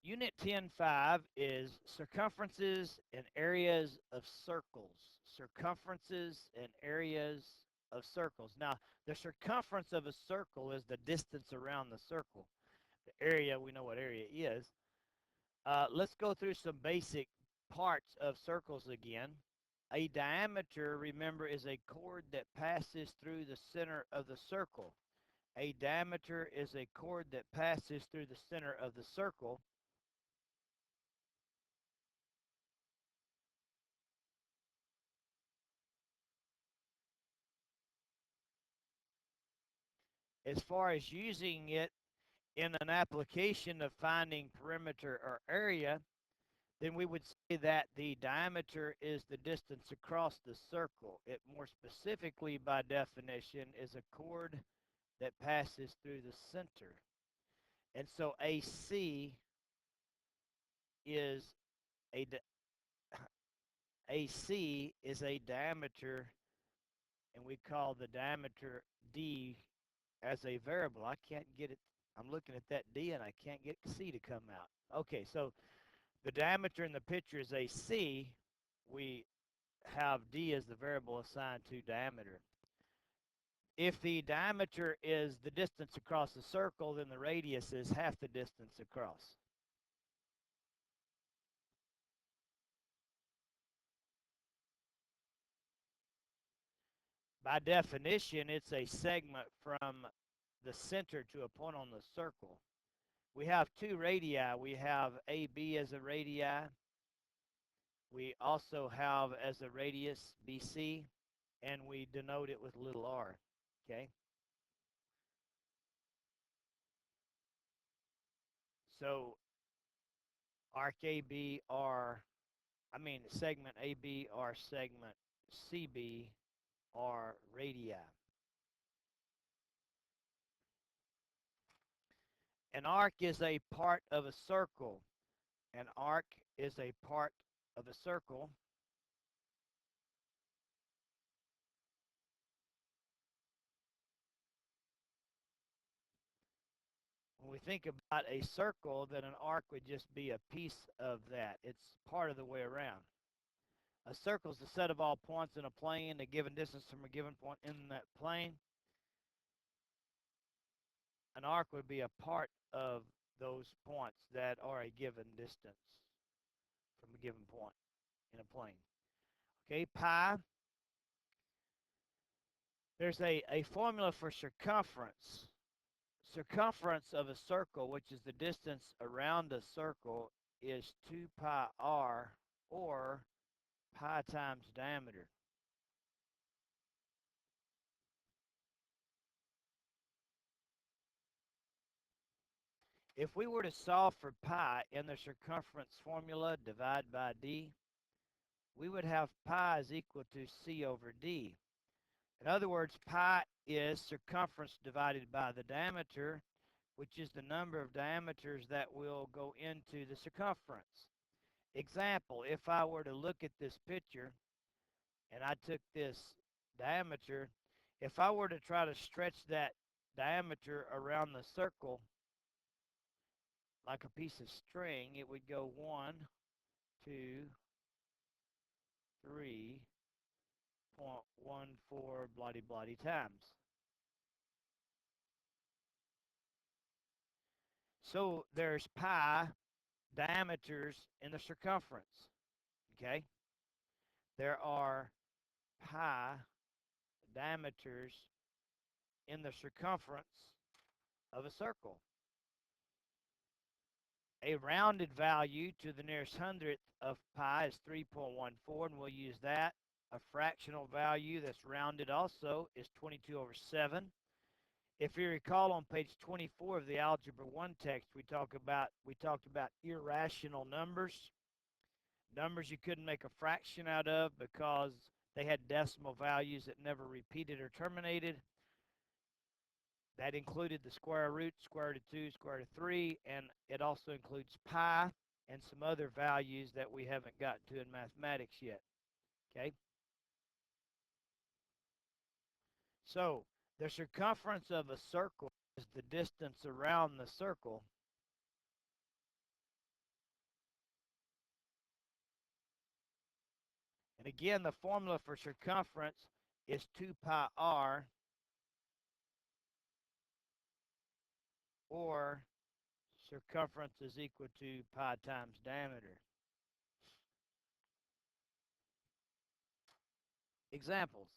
Unit 10.5 is circumferences and areas of circles. Circumferences and areas of circles. Now, the circumference of a circle is the distance around the circle. The area, we know what area is. Let's go through some basic parts of circles again. A diameter, remember, is a chord that passes through the center of the circle. A diameter is a chord that passes through the center of the circle. As far as using it in an application of finding perimeter or area, then we would say that the diameter is the distance across the circle. It more specifically, by definition, is a chord that passes through the center. And so AC is a AC is a diameter, and we call the diameter D as a variable. I can't get it. I'm looking at that D and I can't get C to come out. Okay, so the diameter in the picture is AC. We have D as the variable assigned to diameter. If the diameter is the distance across the circle, then the radius is half the distance across. By definition, it's a segment from the center to a point on the circle. We have two radii. We have AB as a radii. We also have as a radius BC, and we denote it with little r. Okay? So arc AB are, segment AB are segment CB are radii. An arc is a part of a circle. An arc is a part of a circle. When we think about a circle, then an arc would just be a piece of that. It's part of the way around. A circle is the set of all points in a plane, a given distance from a given point in that plane. An arc would be a part of those points that are a given distance from a given point in a plane. Okay, pi. There's a formula for circumference. Circumference of a circle, which is the distance around a circle, is 2 pi r, or pi times diameter. If we were to solve for pi in the circumference formula, divide by d, we would have pi is equal to c over d. In other words, pi is circumference divided by the diameter, which is the number of diameters that will go into the circumference. Example, if I were to look at this picture and I took this diameter, if I were to try to stretch that diameter around the circle like a piece of string, it would go 1, 2, 3.14 bloody bloody times. So there's pi diameters in the circumference. Okay? There are pi diameters in the circumference of a circle. A rounded value to the nearest hundredth of pi is 3.14, and we'll use that. A fractional value that's rounded also is 22 over 7. If you recall, on page 24 of the Algebra 1 text, we talked about irrational numbers, numbers you couldn't make a fraction out of because they had decimal values that never repeated or terminated. That included the square root, square root of 2, square root of 3, and it also includes pi and some other values that we haven't gotten to in mathematics yet. Okay? So, the circumference of a circle is the distance around the circle. And again, the formula for circumference is 2 pi r, or circumference is equal to pi times diameter. Examples.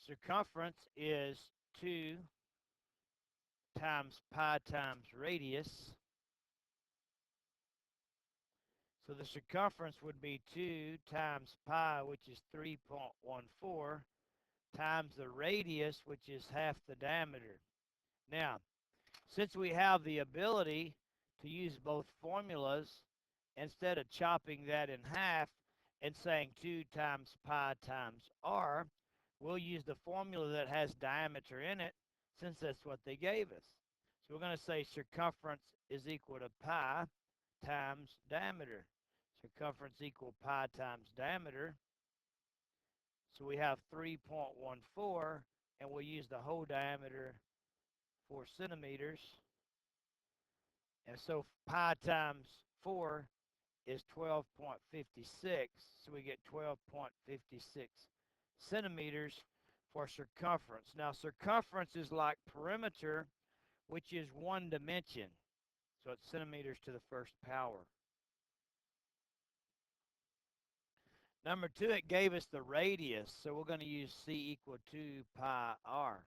Circumference is 2 times pi times radius. So the circumference would be 2 times pi, which is 3.14, times the radius, which is half the diameter. Now, since we have the ability to use both formulas, instead of chopping that in half and saying 2 times pi times r, we'll use the formula that has diameter in it, since that's what they gave us. So we're going to say circumference is equal to pi times diameter. Circumference equal pi times diameter. So we have 3.14, and we'll use the whole diameter 4 centimeters. And so pi times 4 is 12.56. So we get 12.56 centimeters for circumference. Now, circumference is like perimeter, which is one dimension. So it's centimeters to the first power. Number 2, it gave us the radius. So we're going to use C equal 2 pi r.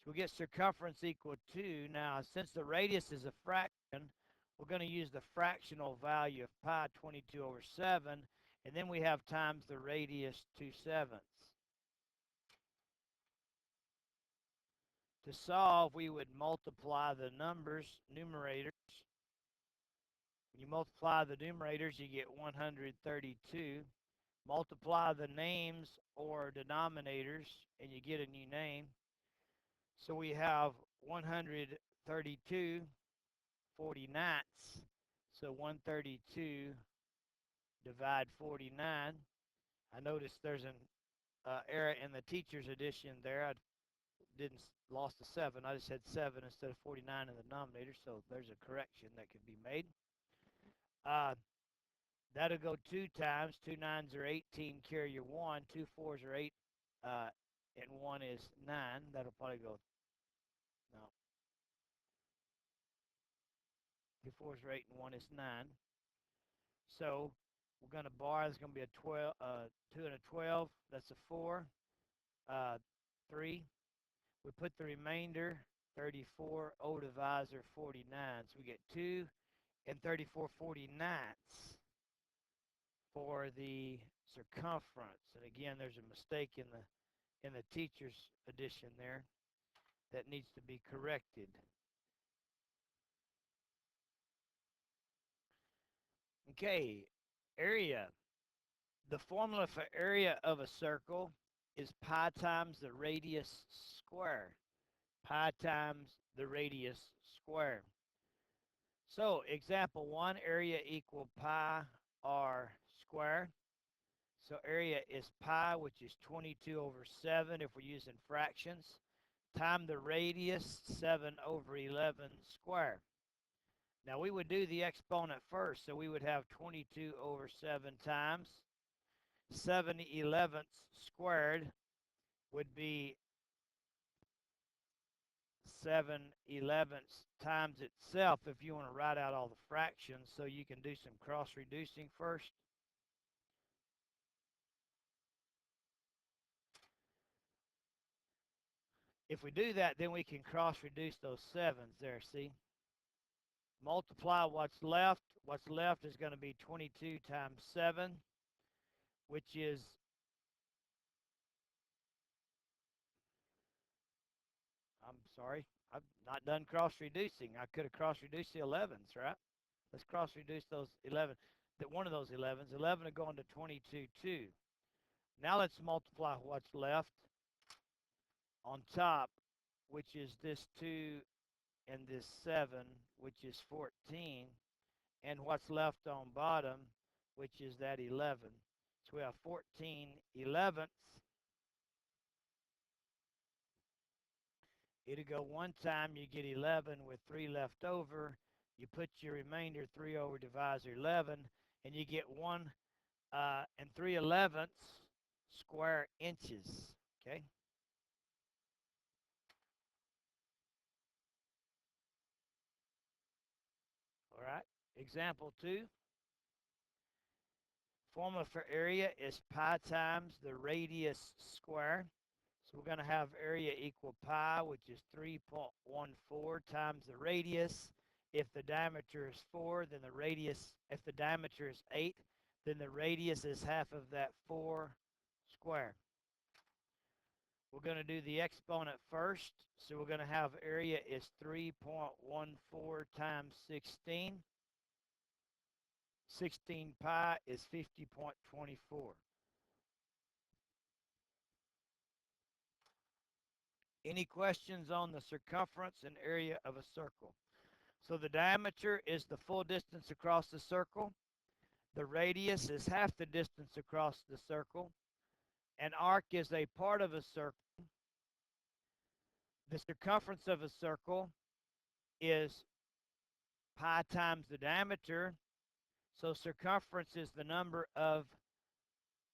So we get circumference equal to, now since the radius is a fraction, we're going to use the fractional value of pi 22 over 7, and then we have times the radius 2/7. To solve, we would multiply the numerators. When you multiply the numerators, you get 132. Multiply the names or denominators, and you get a new name. So we have 132 49ths. So 132 divide 49. I noticed there's an error in the teacher's edition there. I didn't lost a 7. I just had 7 instead of 49 in the denominator. So there's a correction that can be made. That'll go 2 times. 2 9s are 18. Carry your 1. 2 4s are 8. And 1 is 9. That'll probably go. No. 2 4s are 8 and 1 is 9. So we're going to bar. There's going to be a 12, 2 and a 12. That's a 4. 3. We put the remainder, 34, O divisor 49. So we get 2 and 34 49ths for the circumference. And again, there's a mistake in the teacher's edition there that needs to be corrected. Okay, area. The formula for area of a circle is pi times the radius square. Pi times the radius square. So, example 1, area equal pi r square. So area is pi, which is 22 over 7 if we're using fractions, time the radius, 7 over 11 square. Now we would do the exponent first, so we would have 22 over 7 times 7/11 squared would be 7/11 times itself if you want to write out all the fractions, so you can do some cross-reducing first. If we do that, then we can cross-reduce those 7s there, see? Multiply what's left. What's left is going to be 22 times 7, which is, I'm sorry, I've not done cross-reducing. I could have cross-reduced the 11s, right? Let's cross-reduce those 11. One of those 11s. 11 will go into 22, 2. Now let's multiply what's left on top, which is this 2 and this 7, which is 14, and what's left on bottom, which is that 11. So we have 14/11 It'll go one time, you get 11 with 3 left over. You put your remainder 3 over divisor 11, and you get 1 and 3/11ths square inches. Okay. All right. Example 2. Formula for area is pi times the radius square. So we're going to have area equal pi, which is 3.14 times the radius. If the diameter is 4, then the radius, if the diameter is 8, then the radius is half of that 4 square. We're going to do the exponent first. So we're going to have area is 3.14 times 16. 16 pi is 50.24. Any questions on the circumference and area of a circle? So the diameter is the full distance across the circle. The radius is half the distance across the circle. An arc is a part of a circle. The circumference of a circle is pi times the diameter. So circumference is the number of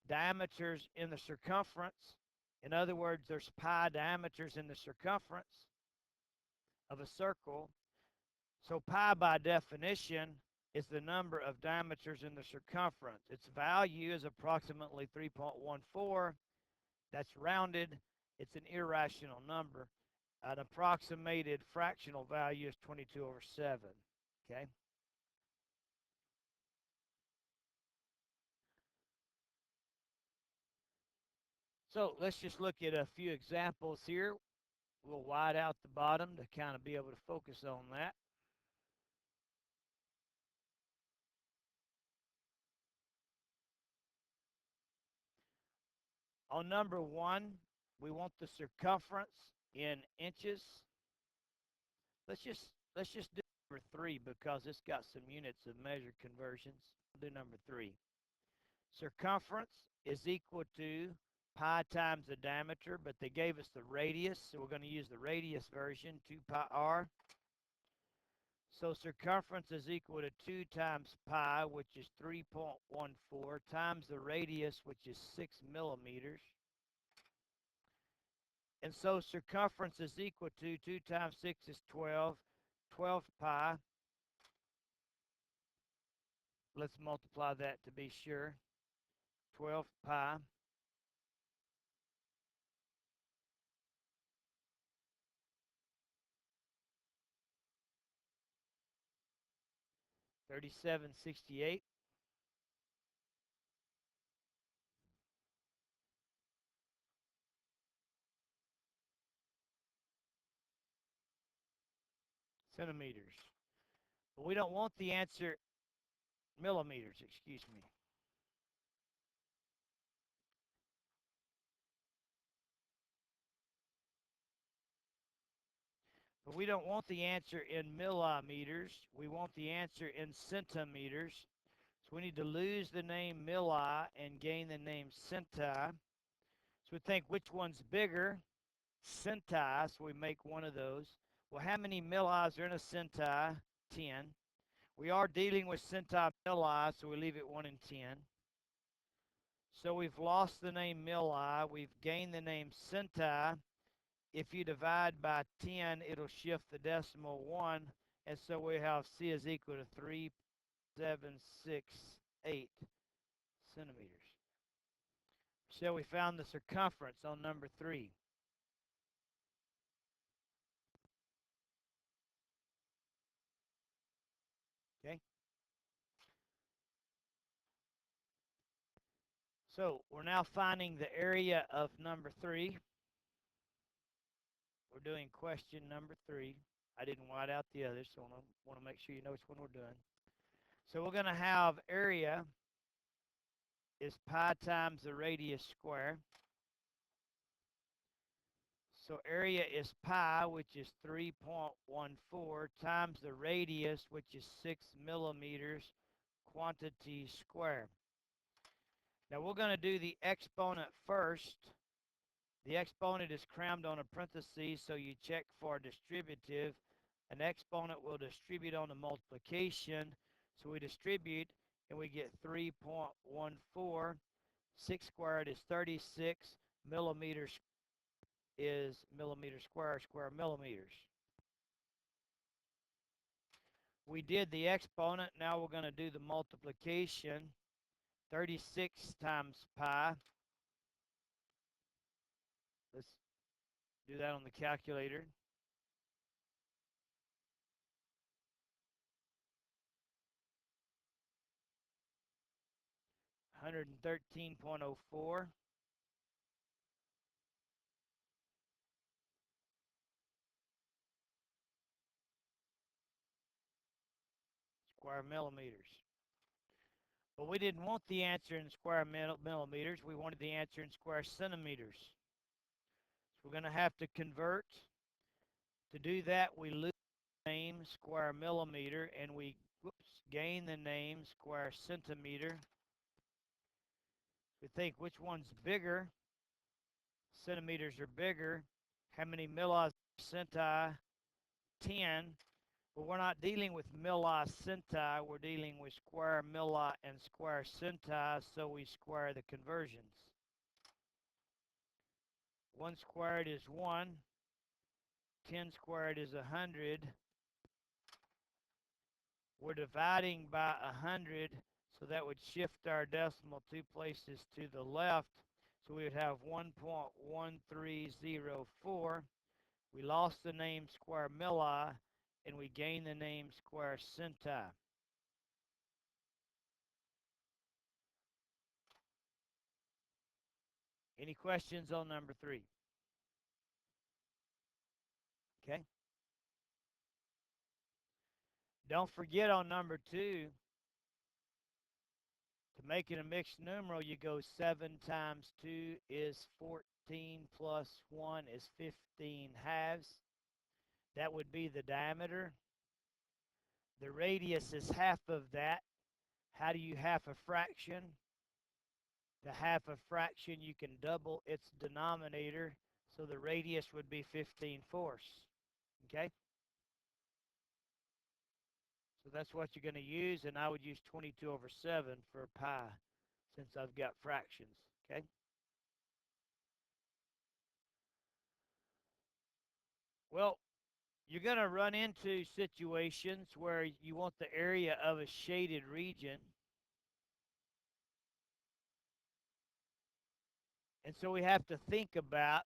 diameters in the circumference. In other words, there's pi diameters in the circumference of a circle. So pi by definition is the number of diameters in the circumference. Its value is approximately 3.14. That's rounded. It's an irrational number. An approximated fractional value is 22 over 7. Okay? So let's just look at a few examples here. We'll wide out the bottom to kind of be able to focus on that. On number 1, we want the circumference in inches. Let's just let's just do number 3 because it's got some units of measure conversions. We'll do number 3. Circumference is equal to pi times the diameter, but they gave us the radius, so we're going to use the radius version, 2 pi r. So circumference is equal to 2 times pi, which is 3.14, times the radius, which is 6 millimeters. And so circumference is equal to 2 times 6 is 12, 12 pi. Let's multiply that to be sure. 12 pi. 3768. Centimeters. But we don't want the answer millimeters, excuse me. But we don't want the answer in millimeters. We want the answer in centimeters. So we need to lose the name milli and gain the name centi. So we think which one's bigger? Centi, so we make one of those. Well, how many millis are in a centi? 10. We are dealing with centimilli, so we leave it 1 in 10. So we've lost the name milli. We've gained the name centi. If you divide by 10, it'll shift the decimal 1. And so we have C is equal to 3768 centimeters. So we found the circumference on number 3. Okay. So we're now finding the area of number 3. We're doing question number 3. I didn't white out the others, so I want to make sure you know which one we're doing. So we're going to have area is pi times the radius square. So area is pi, which is 3.14, times the radius, which is 6 millimeters, quantity square. Now we're going to do the exponent first. The exponent is crammed on a parenthesis, so you check for distributive. An exponent will distribute on the multiplication, so we distribute and we get 3.14. 6 squared is 36. Millimeters is millimeter square, square millimeters. We did the exponent. Now we're going to do the multiplication. 36 times pi. Let's do that on the calculator. 113.04 square millimeters. But we didn't want the answer in square millimeters. We wanted the answer in square centimeters. So we're going to have to convert. To do that, we lose the name square millimeter, and we gain the name square centimeter. We think which one's bigger. Centimeters are bigger. How many millicenti? 10. But we're not dealing with millicenti. We're dealing with square milli and square centi, so we square the conversions. 1 squared is 1. 10 squared is 100. We're dividing by 100, so that would shift our decimal 2 places to the left. So we would have 1.1304. We lost the name square milli, and we gained the name square centi. Any questions on number 3? Okay. Don't forget on number 2, to make it a mixed numeral, you go 7 times 2 is 14 plus 1 is 15 halves. That would be the diameter. The radius is half of that. How do you half a fraction? To half a fraction, you can double its denominator, so the radius would be 15/4. Okay? So that's what you're going to use, and I would use 22/7 for pi since I've got fractions. Okay? Well, you're going to run into situations where you want the area of a shaded region. And so we have to think about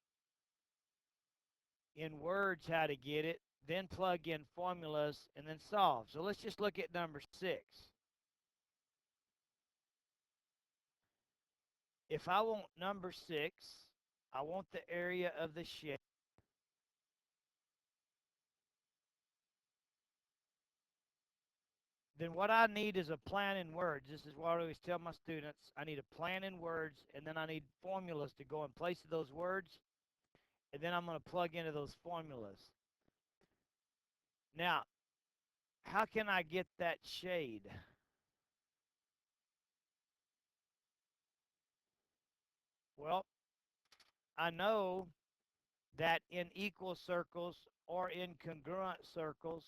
in words how to get it, then plug in formulas, and then solve. So let's just look at number 6. If I want number 6, I want the area of the shade. Then what I need is a plan in words. This is what I always tell my students. I need a plan in words, and then I need formulas to go in place of those words, and then I'm going to plug into those formulas. Now, how can I get that shade? Well, I know that in equal circles or in congruent circles,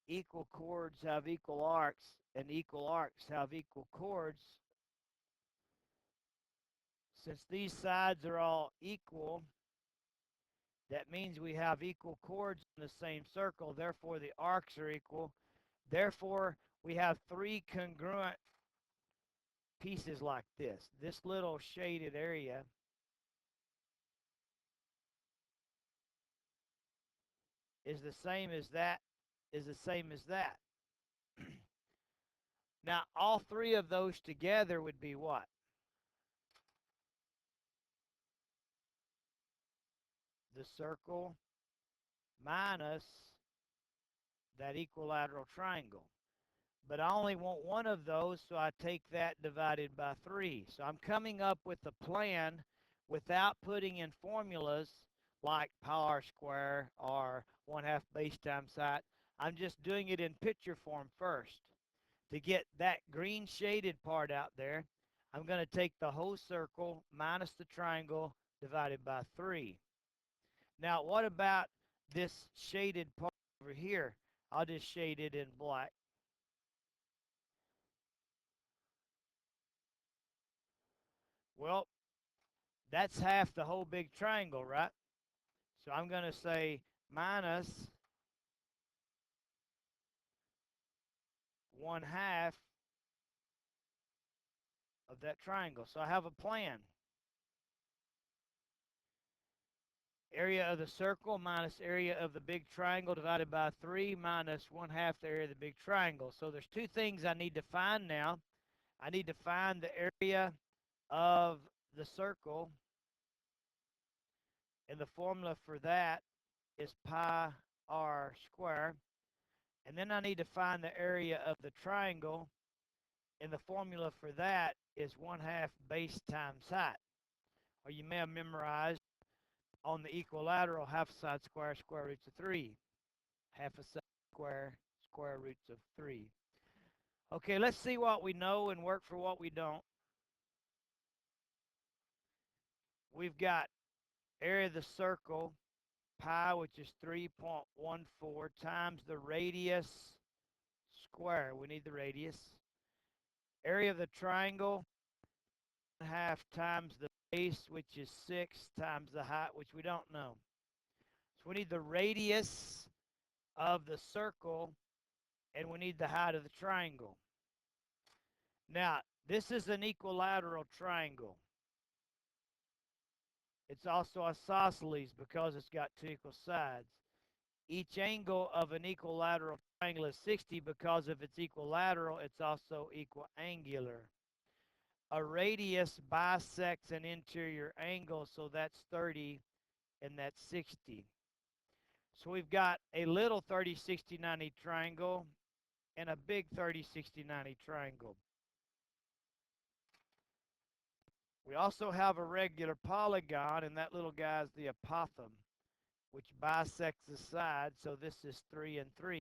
equal chords have equal arcs, and equal arcs have equal chords. Since these sides are all equal, that means we have equal chords in the same circle. Therefore, the arcs are equal. Therefore, we have 3 congruent pieces like this. This little shaded area is the same as that, is the same as that. Now, all 3 of those together would be what? The circle minus that equilateral triangle. But I only want one of those, so I take that divided by 3. So I'm coming up with a plan without putting in formulas like pi r square or 1/2 base times height. I'm just doing it in picture form first. To get that green shaded part out there, I'm going to take the whole circle minus the triangle divided by 3. Now, what about this shaded part over here? I'll just shade it in black. Well, that's half the whole big triangle, right? So I'm going to say minus 1/2 of that triangle. So I have a plan. Area of the circle minus area of the big triangle divided by 3 minus 1/2 the area of the big triangle. So there's two things I need to find now. I need to find the area of the circle, and the formula for that is pi r squared. And then I need to find the area of the triangle, and the formula for that is 1/2 base times height. Or you may have memorized on the equilateral, half a side square, square roots of 3. Half a side square, square roots of 3. Okay, let's see what we know and work for what we don't. We've got area of the circle, pi, which is 3.14 times the radius square. We need the radius. Area of the triangle, 1/2 times the base, which is 6, times the height, which we don't know. So we need the radius of the circle, and we need the height of the triangle. Now, this is an equilateral triangle. It's also isosceles because it's got two equal sides. Each angle of an equilateral triangle is 60 because if it's equilateral, it's also equiangular. A radius bisects an interior angle, so that's 30 and that's 60. So we've got a little 30, 60, 90 triangle and a big 30, 60, 90 triangle. We also have a regular polygon, and that little guy is the apothem, which bisects the side, so this is 3 and 3.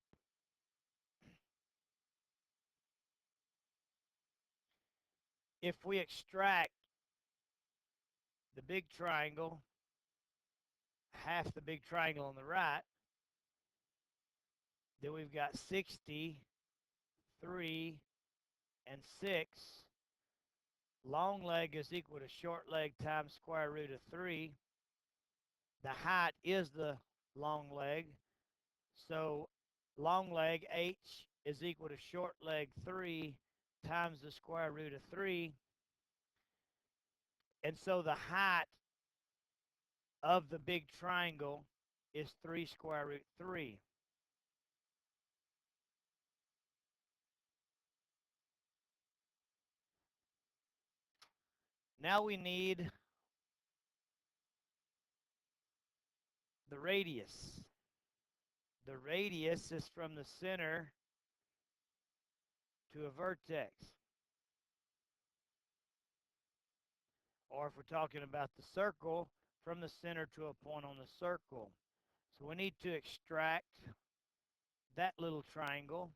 If we extract the big triangle, half the big triangle on the right, then we've got 60, 3, and 6. Long leg is equal to short leg times square root of 3. The height is the long leg, so long leg h is equal to short leg 3 times the square root of 3. And so the height of the big triangle is 3 square root 3. Now we need the radius. The radius is from the center to a vertex. Or if we're talking about the circle, from the center to a point on the circle. So we need to extract that little triangle.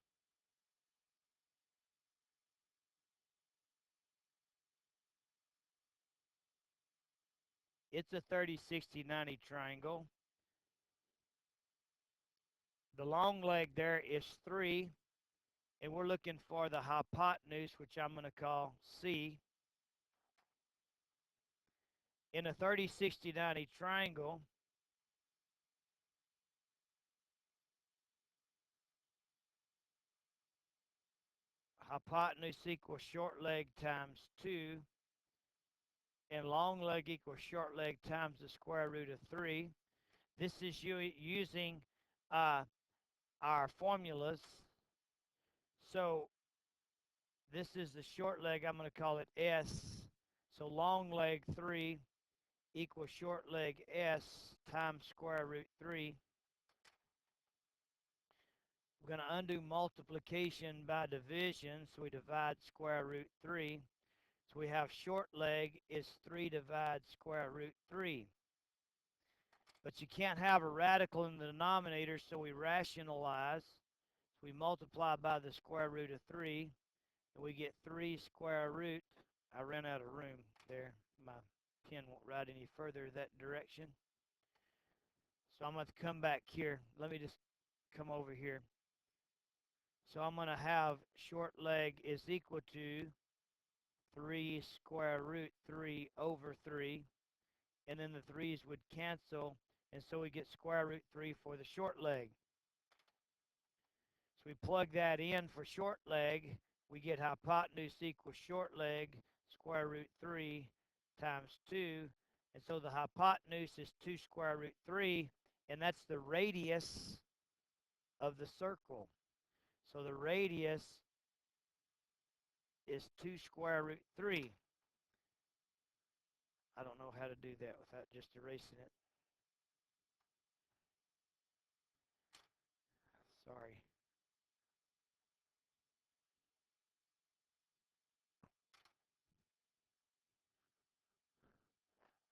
It's a 30, 60, 90 triangle. The long leg there is 3, and we're looking for the hypotenuse, which I'm going to call C. In a 30, 60, 90 triangle, hypotenuse equals short leg times 2, and long leg equals short leg times the square root of 3. This is using our formulas. So this is the short leg. I'm going to call it S. So long leg 3 equals short leg S times square root 3. We're going to undo multiplication by division, so we divide square root 3. So we have short leg is 3 divided square root 3. But you can't have a radical in the denominator, so we rationalize. So we multiply by the square root of 3, and we get 3 square root. I ran out of room there. My Pen won't write any further that direction. So I'm going to come back here. Let me just come over here. So I'm going to have short leg is equal to 3 square root 3 over 3. And then the 3's would cancel. And so we get square root 3 for the short leg. So we plug that in for short leg. We get hypotenuse equals short leg square root 3 times 2. And so the hypotenuse is 2 square root 3. And that's the radius of the circle. So the radius is 2 square root 3. I don't know how to do that without just erasing it. Sorry.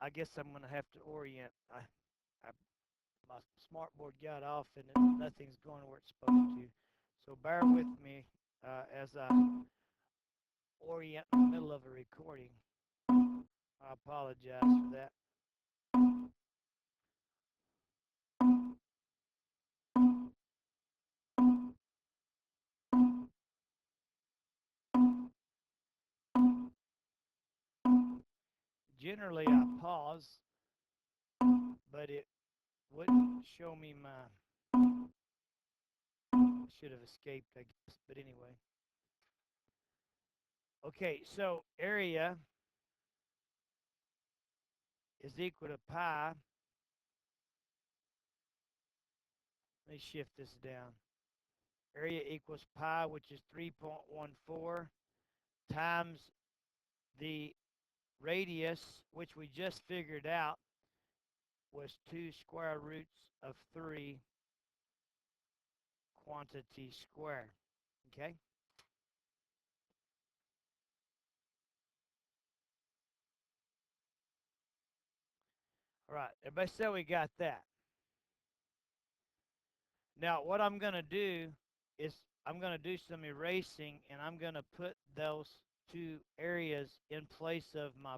I guess I'm going to have to orient. My smartboard got off and nothing's going where it's supposed to. So bear with me as I orient in the middle of a recording. I apologize for that. Generally, I pause, but it wouldn't show me my. Should have escaped, I guess. But anyway. Okay, so area is equal to pi. Let me shift this down. Area equals pi, which is 3.14, times the radius, which we just figured out was 2 square roots of 3 quantity square. Okay? All right, everybody said we got that. Now, what I'm going to do is I'm going to do some erasing, and I'm going to put those two areas in place of my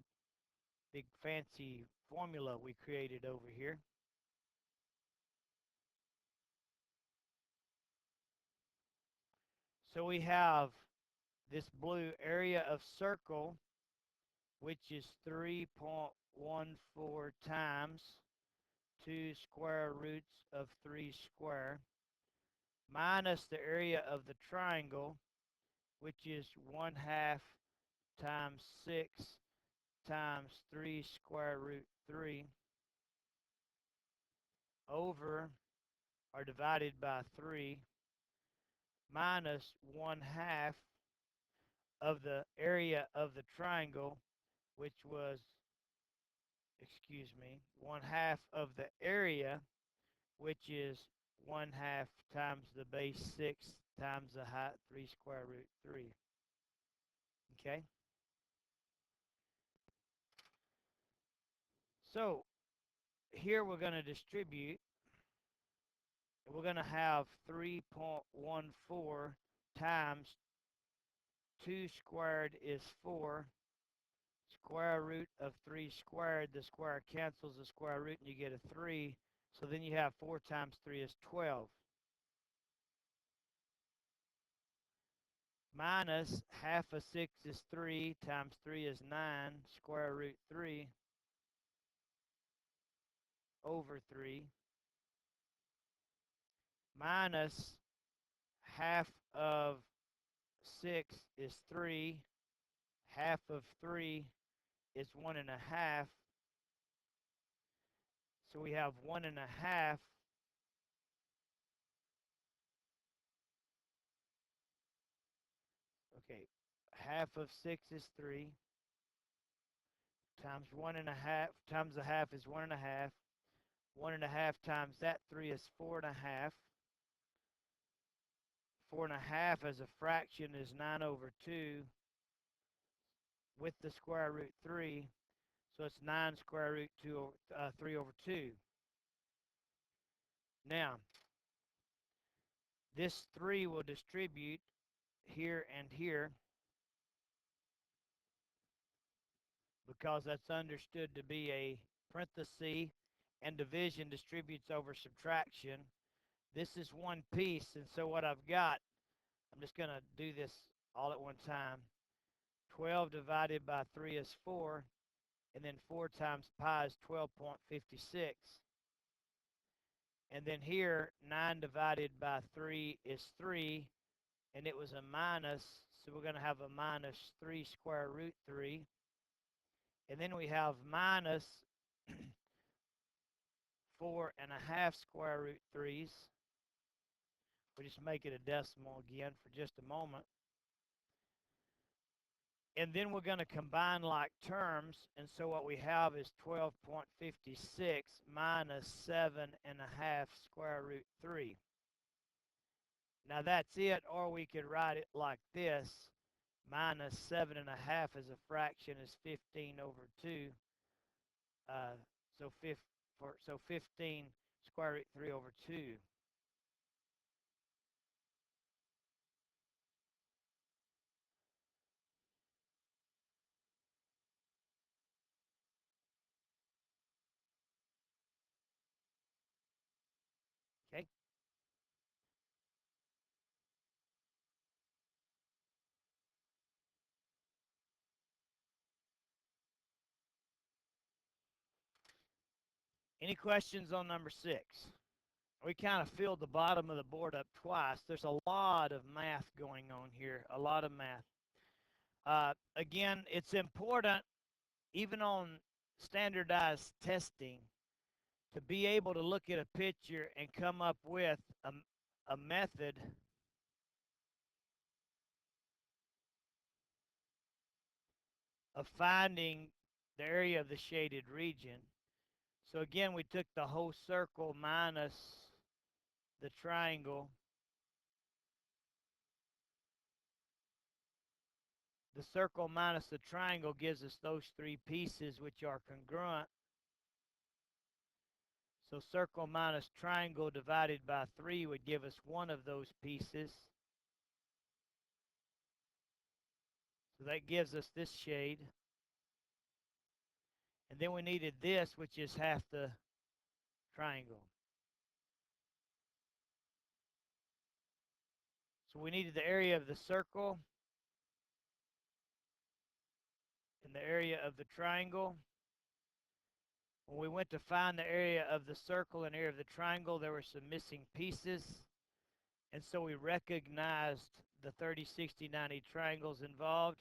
big fancy formula we created over here. So we have this blue area of circle, which is 3.14 times 2 square roots of 3 square, minus the area of the triangle, which is 1/2 times 6 times 3 square root 3, over, or divided by 3, minus 1/2 of the area of the triangle, which was, 1/2 of the area, which is 1/2 times the base 6 times the height 3 square root 3. Okay? So here we're going to distribute. We're going to have 3.14 times 2 squared is 4. Square root of 3 squared, the square cancels the square root and you get a 3. So then you have 4 times 3 is 12. Minus 1/2 of 6 is 3 times 3 is 9, square root 3 over 3. Minus 1/2 of 6 is 3. 1/2 of 3 is 1/2. So we have 1/2. Okay, 1/2 of 6 is 3 times 1/2 times a half is 1/2. 1/2 times that 3 is 4/2. 4/2 as a fraction is 9 over 2 with the square root 3. So it's 9 square root 3 over 2. Now, this 3 will distribute here and here. because that's understood to be a parenthesis, and division distributes over subtraction. This is one piece, and so what I've got, I'm just going to do this all at one time. 12 divided by 3 is 4, and then 4 times pi is 12.56. And then here, 9 divided by 3 is 3, and it was a minus, so we're going to have a minus 3 square root 3. And then we have minus 4.5 square root 3's. We'll just make it a decimal again for just a moment. And then we're going to combine like terms, and so what we have is 12.56 minus 7.5 square root 3. Now that's it, or we could write it like this. Minus 7.5 as a fraction is 15 over 2. Uh, so 15 square root 3 over 2. Okay. Any questions on number 6? We kind of filled the bottom of the board up twice. There's a lot of math going on here, a lot of math. Again, it's important, even on standardized testing, to be able to look at a picture and come up with a method of finding the area of the shaded region. So again, we took the whole circle minus the triangle. The circle minus the triangle gives us those three pieces, which are congruent. So circle minus triangle divided by 3 would give us one of those pieces. So that gives us this shade. And then we needed this, which is half the triangle. So we needed the area of the circle and the area of the triangle. When we went to find the area of the circle and area of the triangle, there were some missing pieces. And so we recognized the 30, 60, 90 triangles involved.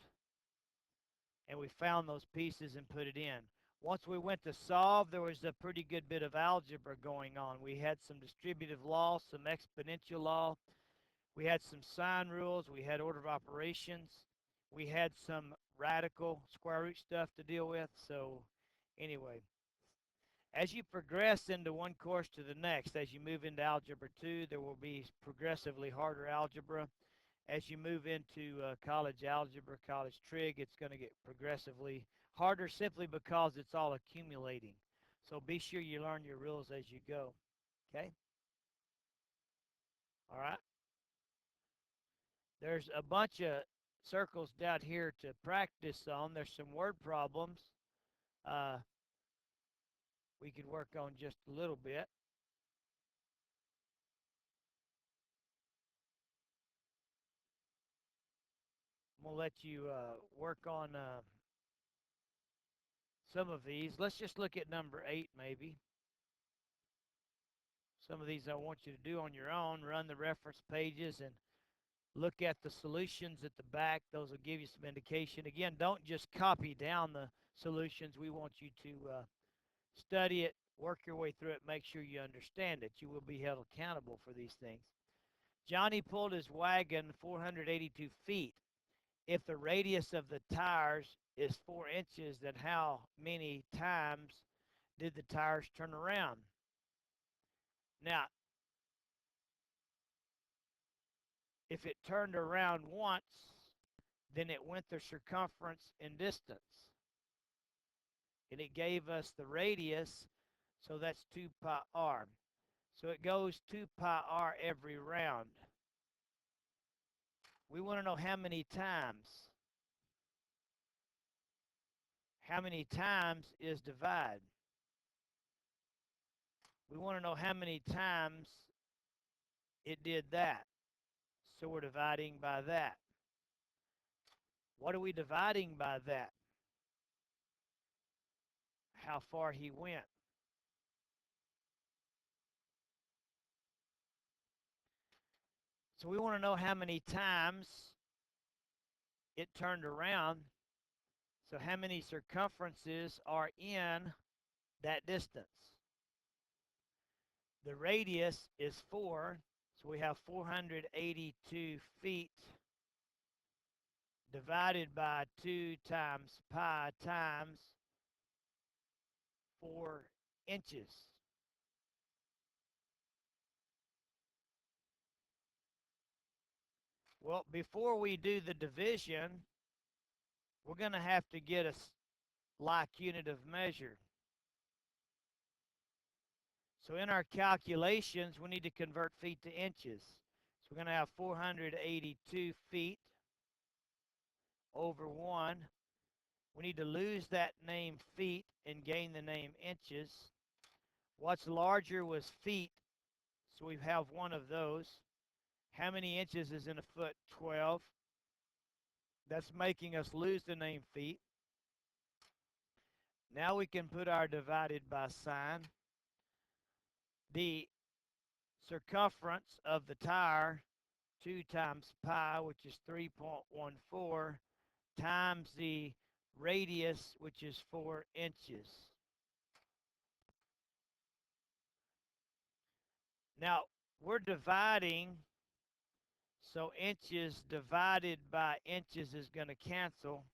And we found those pieces and put it in. Once we went to solve, there was a pretty good bit of algebra going on. We had some distributive law, some exponential law. We had some sign rules. We had order of operations. We had some radical square root stuff to deal with. So anyway, as you progress into one course to the next, as you move into Algebra 2, there will be progressively harder algebra. As you move into college algebra, college trig, it's going to get progressively harder simply because it's all accumulating. So be sure you learn your rules as you go. Okay? All right? There's a bunch of circles down here to practice on. There's some word problems we could work on just a little bit. I'm going to let you work on some of these. Let's just look at number 8 maybe. Some of these I want you to do on your own. Run the reference pages and look at the solutions at the back. Those will give you some indication. Again, don't just copy down the solutions. We want you to study it, work your way through it, make sure you understand it. You will be held accountable for these things. Johnny pulled his wagon 482 feet. If the radius of the tires is 4 inches, then how many times did the tires turn around? Now, if it turned around once, then it went the circumference in distance. And it gave us the radius, so that's 2 pi r. So it goes 2 pi r every round. We want to know how many times. how many times is divide? We want to know how many times it did that. So we're dividing by that. What are we dividing by that? How far he went. So we want to know how many times it turned around. So how many circumferences are in that distance? The radius is 4, so we have 482 feet divided by 2 times pi times 4 inches. Well, before we do the division, we're going to have to get a like unit of measure. So in our calculations, we need to convert feet to inches. So we're going to have 482 feet over 1. We need to lose that name feet and gain the name inches. What's larger was feet, so we have one of those. How many inches is in a foot? 12. That's making us lose the name feet. Now we can put our divided by sign. The circumference of the tire, 2 times pi, which is 3.14, times the radius, which is 4 inches. Now, we're dividing, so inches divided by inches is going to cancel.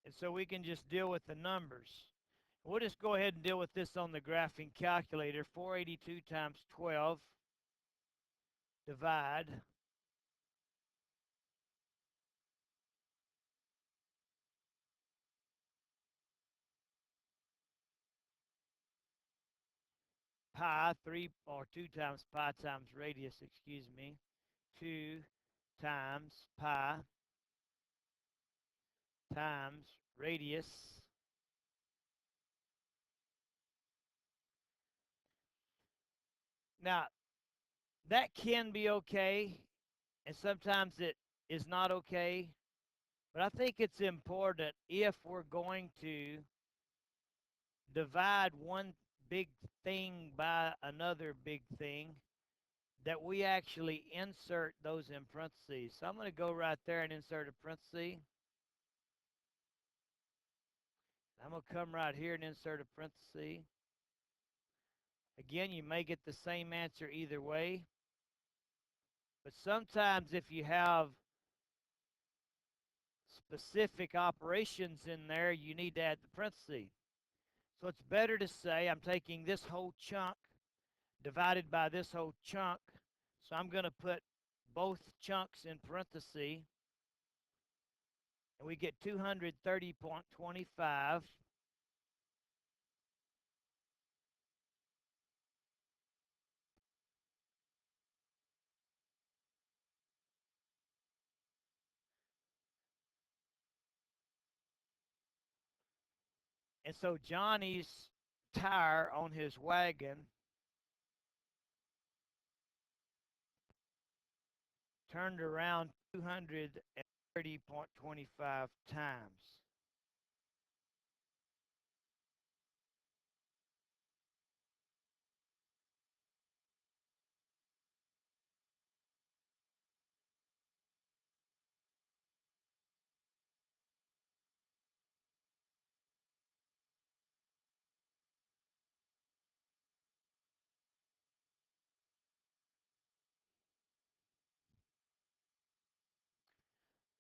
And so we can just deal with the numbers. We'll just go ahead and deal with this on the graphing calculator. 482 times 12, divide. Pi, 3 or 2 times pi times radius, excuse me. 2 times pi times radius. Now, that can be okay, and sometimes it is not okay. But I think it's important if we're going to divide one big thing by another big thing that we actually insert those in parentheses. So I'm going to go right there and insert a parenthesis. I'm going to come right here and insert a parenthesis. Again, you may get the same answer either way. But sometimes if you have specific operations in there, you need to add the parenthesis. So it's better to say I'm taking this whole chunk divided by this whole chunk. So I'm going to put both chunks in parentheses. And we get 230.25. And so Johnny's tire on his wagon turned around 230.25 times.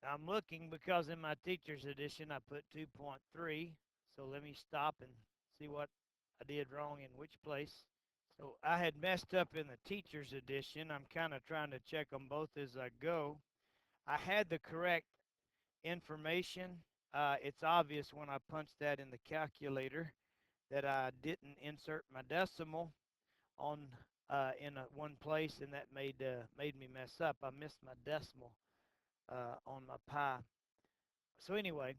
I'm looking because in my teacher's edition I put 2.3. So let me stop and see what I did wrong in which place. So I had messed up in the teacher's edition. I'm kind of trying to check them both as I go. I had the correct information. It's obvious when I punched that in the calculator that I didn't insert my decimal on in one place, and that made me mess up. I missed my decimal on my pi. So anyway,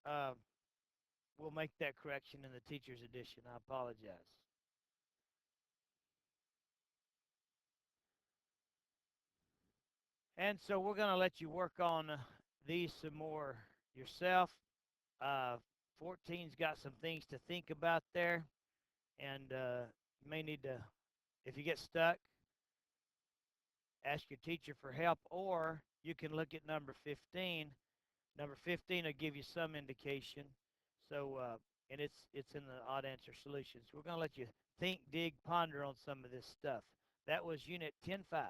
uh, we'll make that correction in the teacher's edition. I apologize. And so we're going to let you work on these some more yourself. Uh, 14's got some things to think about there, and you may need to, if you get stuck, ask your teacher for help, or you can look at number 15. Number 15 will give you some indication. So, and it's in the odd answer solutions. We're going to let you think, dig, ponder on some of this stuff. That was Unit 10.5.